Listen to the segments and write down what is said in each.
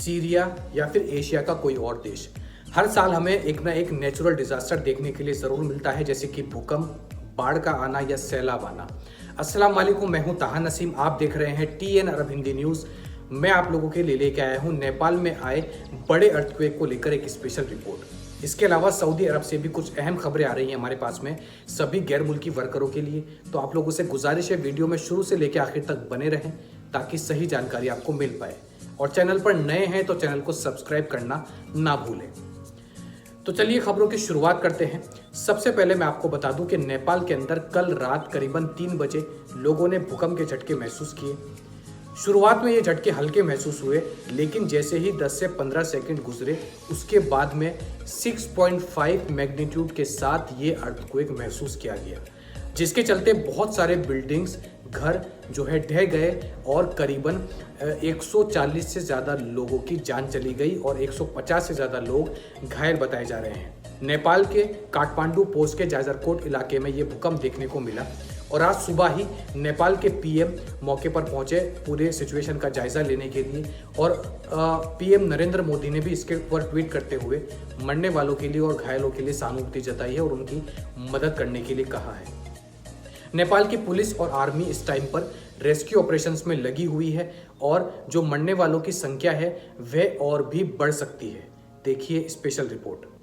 Syria या फिर Asia का कोई और देश। हर साल हमें एक ना एक नेचुरल डिजास्टर देखने के लिए ज़रूर मिलता है, जैसे कि भूकंप, बाढ़ का आना या सैलाब आना। अस्सलाम वालेकुम, मैं हूं ताहा नसीम। आप देख रहे हैं TN अरब हिंदी न्यूज़। मैं आप लोगों के लिए लेके आया हूं नेपाल में आए बड़े अर्थक्वेक को लेकर एक स्पेशल रिपोर्ट। इसके अलावा सऊदी अरब से भी कुछ अहम खबरें आ रही हैं हमारे पास में सभी गैर मुल्की वर्करों के लिए। तो आप लोगों से गुजारिश है, वीडियो में शुरू से लेकर आखिर तक बने रहें ताकि सही जानकारी आपको मिल पाए। और चैनल पर नए हैं तो चैनल को सब्सक्राइब करना ना भूलें। तो चलिए खबरों की शुरुआत करते हैं। सबसे पहले मैं आपको बता दूं कि नेपाल के अंदर कल रात करीबन 3 बजे लोगों ने भूकंप के झटके महसूस किए। शुरुआत में ये झटके हल्के महसूस हुए, लेकिन जैसे ही 10 से 15 सेकंड गुजरे उसके बाद में 6.5 मैग्नीट्यूड के साथ ये अर्थक्वेक महसूस किया गया, जिसके चलते बहुत सारे बिल्डिंग्स, घर जो है ढह गए और करीबन 140 से ज़्यादा लोगों की जान चली गई और 150 से ज़्यादा लोग घायल बताए जा रहे हैं। नेपाल के काठमांडू पोस्ट के जाजरकोट इलाके में ये भूकंप देखने को मिला और आज सुबह ही नेपाल के PM मौके पर पहुंचे पूरे सिचुएशन का जायजा लेने के लिए। और PM नरेंद्र मोदी ने भी इसके ऊपर ट्वीट करते हुए मरने वालों के लिए और घायलों के लिए सहानुभूति जताई है और उनकी मदद करने के लिए कहा है। नेपाल की पुलिस और आर्मी इस टाइम पर रेस्क्यू ऑपरेशंस में लगी हुई है और जो मरने वालों की संख्या है वह और भी बढ़ सकती है। देखिए स्पेशल रिपोर्ट।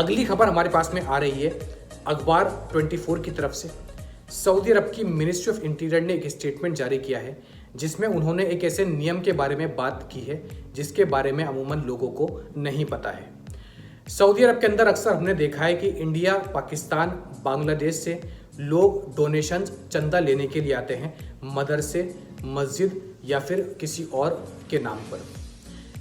अगली खबर हमारे पास में आ रही है अखबार 24 की तरफ से। सऊदी अरब की मिनिस्ट्री ऑफ इंटीरियर ने एक स्टेटमेंट जारी किया है जिसमें उन्होंने एक ऐसे नियम के बारे में बात की है जिसके बारे में अमूमन लोगों को नहीं पता है। सऊदी अरब के अंदर अक्सर हमने देखा है कि इंडिया, पाकिस्तान, बांग्लादेश से लोग डोनेशन, चंदा लेने के लिए आते हैं मदरसे, मस्जिद या फिर किसी और के नाम पर।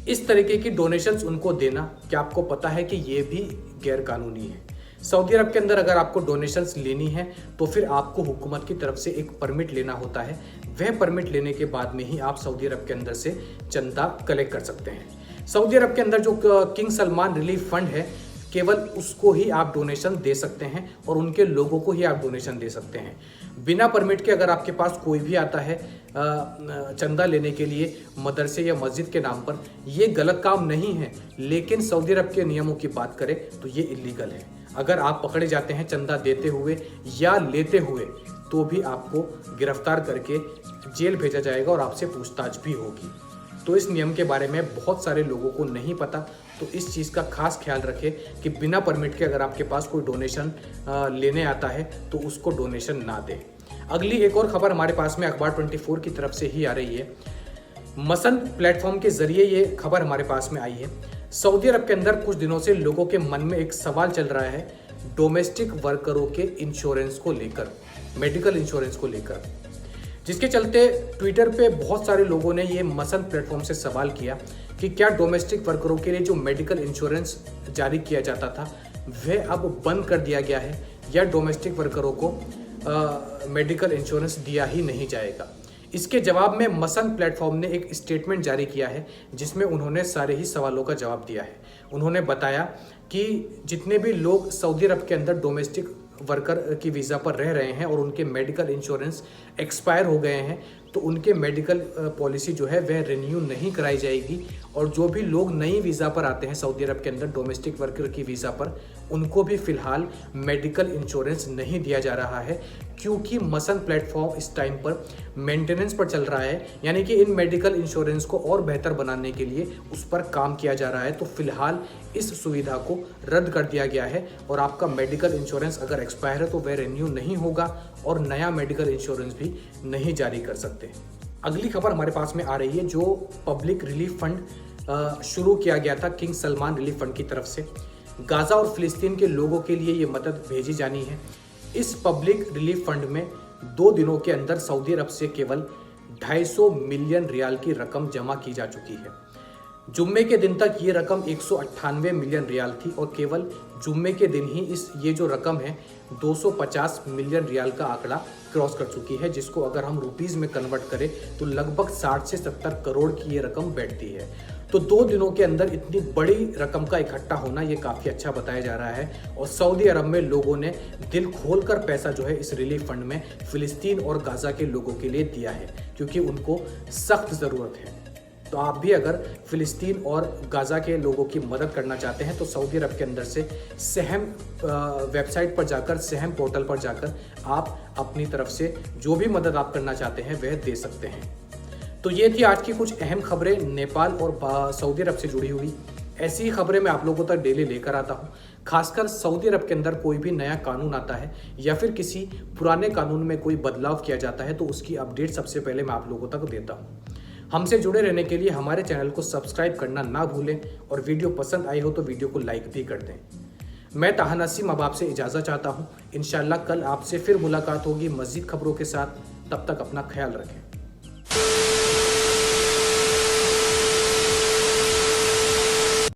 इस तरीके की डोनेशंस उनको देना, क्या आपको पता है कि ये भी गैर कानूनी है? सऊदी अरब के अंदर अगर आपको डोनेशंस लेनी है तो फिर आपको हुकूमत की तरफ से एक परमिट लेना होता है। वह परमिट लेने के बाद में ही आप सऊदी अरब के अंदर से चंदा कलेक्ट कर सकते हैं। सऊदी अरब के अंदर जो किंग सलमान रिलीफ फंड है, केवल उसको ही आप डोनेशन दे सकते हैं और उनके लोगों को ही आप डोनेशन दे सकते हैं। बिना परमिट के अगर आपके पास कोई भी आता है चंदा लेने के लिए मदरसे या मस्जिद के नाम पर, ये गलत काम नहीं है, लेकिन सऊदी अरब के नियमों की बात करें तो ये इलीगल है। अगर आप पकड़े जाते हैं चंदा देते हुए या लेते हुए तो भी आपको गिरफ्तार करके जेल भेजा जाएगा और आपसे पूछताछ भी होगी। तो इस नियम के बारे में बहुत सारे लोगों को नहीं पता, तो इस चीज़ का खास ख्याल रखें कि बिना परमिट के अगर आपके पास कोई डोनेशन लेने आता है तो उसको डोनेशन ना दें। अगली एक और खबर हमारे पास में अखबार 24 की तरफ से ही आ रही है। मसन प्लेटफॉर्म के जरिए ये खबर हमारे पास में आई है। सऊदी अरब के अंदर कुछ दिनों से लोगों के मन में एक सवाल चल रहा है डोमेस्टिक वर्करों के इंश्योरेंस को लेकर, मेडिकल इंश्योरेंस को लेकर, जिसके चलते ट्विटर पे बहुत सारे लोगों ने ये मसन प्लेटफॉर्म से सवाल किया कि क्या डोमेस्टिक वर्करों के लिए जो मेडिकल इंश्योरेंस जारी किया जाता था वह अब बंद कर दिया गया है या डोमेस्टिक वर्करों को मेडिकल इंश्योरेंस दिया ही नहीं जाएगा। इसके जवाब में मसन प्लेटफॉर्म ने एक स्टेटमेंट जारी किया है जिसमें उन्होंने सारे ही सवालों का जवाब दिया है। उन्होंने बताया कि जितने भी लोग सऊदी अरब के अंदर डोमेस्टिक वर्कर की वीज़ा पर रह रहे हैं और उनके मेडिकल इंश्योरेंस एक्सपायर हो गए हैं तो उनके मेडिकल पॉलिसी जो है वह रिन्यू नहीं कराई जाएगी। और जो भी लोग नई वीज़ा पर आते हैं सऊदी अरब के अंदर डोमेस्टिक वर्कर की वीज़ा पर, उनको भी फ़िलहाल मेडिकल इंश्योरेंस नहीं दिया जा रहा है, क्योंकि मसन प्लेटफॉर्म इस टाइम पर मेंटेनेंस पर चल रहा है, यानी कि इन मेडिकल इंश्योरेंस को और बेहतर बनाने के लिए उस पर काम किया जा रहा है। तो फिलहाल इस सुविधा को रद्द कर दिया गया है और आपका मेडिकल इंश्योरेंस अगर एक्सपायर है तो वह रिन्यू नहीं होगा और नया मेडिकल इंश्योरेंस भी नहीं जारी कर सकते। अगली खबर हमारे पास में आ रही है जो पब्लिक रिलीफ फंड शुरू किया गया था किंग सलमान रिलीफ फंड की तरफ से। गाज़ा और फिलिस्तीन के लोगों के लिए ये मदद भेजी जानी है। इस पब्लिक रिलीफ फंड में 2 दिनों के अंदर सऊदी अरब से केवल 250 मिलियन रियाल की रकम जमा की जा चुकी है। जुम्मे के दिन तक ये रकम 198 मिलियन रियाल थी और केवल जुम्मे के दिन ही ये जो रकम है 250 मिलियन रियाल का आंकड़ा क्रॉस कर चुकी है, जिसको अगर हम रुपीज़ में कन्वर्ट करें तो लगभग 60 से 70 करोड़ की ये रकम बैठती है। तो 2 दिनों के अंदर इतनी बड़ी रकम का इकट्ठा होना ये काफ़ी अच्छा बताया जा रहा है और सऊदी अरब में लोगों ने दिल खोलकर पैसा जो है इस रिलीफ फंड में फ़िलिस्तीन और गाज़ा के लोगों के लिए दिया है, क्योंकि उनको सख्त ज़रूरत है। तो आप भी अगर फ़िलिस्तीन और गाज़ा के लोगों की मदद करना चाहते हैं तो सऊदी अरब के अंदर से सहम वेबसाइट पर जाकर, सहम पोर्टल पर जाकर आप अपनी तरफ से जो भी मदद आप करना चाहते हैं वह दे सकते हैं। तो ये थी आज की कुछ अहम खबरें नेपाल और सऊदी अरब से जुड़ी हुई। ऐसी ही खबरें मैं आप लोगों तक डेली लेकर आता हूँ। खासकर सऊदी अरब के अंदर कोई भी नया कानून आता है या फिर किसी पुराने कानून में कोई बदलाव किया जाता है तो उसकी अपडेट सबसे पहले मैं आप लोगों तक देता हूँ। हमसे जुड़े रहने के लिए हमारे चैनल को सब्सक्राइब करना ना भूलें और वीडियो पसंद आई हो तो वीडियो को लाइक भी कर दें। मैं ताहा नसीम अब आपसे इजाज़त चाहता हूँ। इंशाल्लाह कल आपसे फिर मुलाकात होगी मज़ीद खबरों के साथ। तब तक अपना ख्याल रखें।